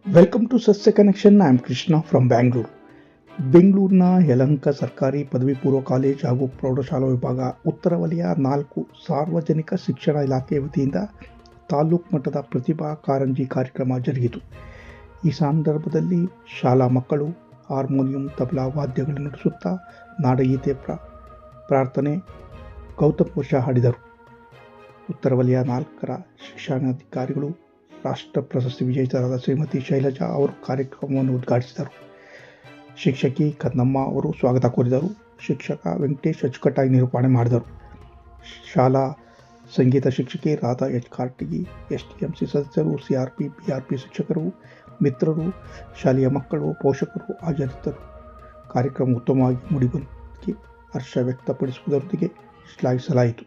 Welcome to ಸಸ್ಯ connection. I am Krishna from Bangalore. ಬೆಂಗಳೂರಿನ ಯಲಹಂಕ ಸರ್ಕಾರಿ ಪದವಿ ಪೂರ್ವ ಕಾಲೇಜ್ ಹಾಗೂ ಪ್ರೌಢಶಾಲಾ ವಿಭಾಗ ಉತ್ತರ ವಲಯ 4 ಸಾರ್ವಜನಿಕ ಶಿಕ್ಷಣ ಇಲಾಖೆ ವತಿಯಿಂದ ತಾಲೂಕು ಮಟ್ಟದ ಪ್ರತಿಭಾ ಕಾರಂಜಿ ಕಾರ್ಯಕ್ರಮ ಜರುಗಿತು. ಈ ಸಂದರ್ಭದಲ್ಲಿ ಶಾಲಾ ಮಕ್ಕಳು ಹಾರ್ಮೋನಿಯಂ, ತಬಲಾ ವಾದ್ಯಗಳನ್ನು ನುಡಿಸುತ್ತಾ ನಾಡಗೀತೆ, ಪ್ರಾರ್ಥನೆ, ಗೌತಮೋಷ ಹಾಡಿದರು. ಉತ್ತರ ವಲಯ 4ರ ಶಿಕ್ಷಣಾಧಿಕಾರಿಗಳು, ರಾಷ್ಟ್ರ ಪ್ರಶಸ್ತಿ ವಿಜೇತರಾದ ಶ್ರೀಮತಿ ಶೈಲಜಾ ಅವರು ಕಾರ್ಯಕ್ರಮವನ್ನು ಉದ್ಘಾಟಿಸಿದರು. ಶಿಕ್ಷಕಿ ಕನ್ನಮ್ಮ ಅವರು ಸ್ವಾಗತ ಕೋರಿದರು. ಶಿಕ್ಷಕ ವೆಂಕಟೇಶ್ ಅಚ್ಚುಕಟ್ಟಾಗಿ ನಿರೂಪಣೆ ಮಾಡಿದರು. ಶಾಲಾ ಸಂಗೀತ ಶಿಕ್ಷಕಿ ರಾಧಾ ಎಚ್ ಕಾರ್ಟಿಗಿ, ಎಸ್ಟಿಎಂಸಿ ಸದಸ್ಯರು, ಸಿಆರ್ಪಿ, ಬಿಆರ್ಪಿ ಶಿಕ್ಷಕರು, ಮಿತ್ರರು, ಶಾಲೆಯ ಮಕ್ಕಳು, ಪೋಷಕರು ಹಾಜರಿದ್ದರು. ಕಾರ್ಯಕ್ರಮ ಉತ್ತಮವಾಗಿ ಮೂಡಿಬಂದಿದ್ದಕ್ಕೆ ಹರ್ಷ ವ್ಯಕ್ತಪಡಿಸುವುದರೊಂದಿಗೆ ಶ್ಲಾಘಿಸಲಾಯಿತು.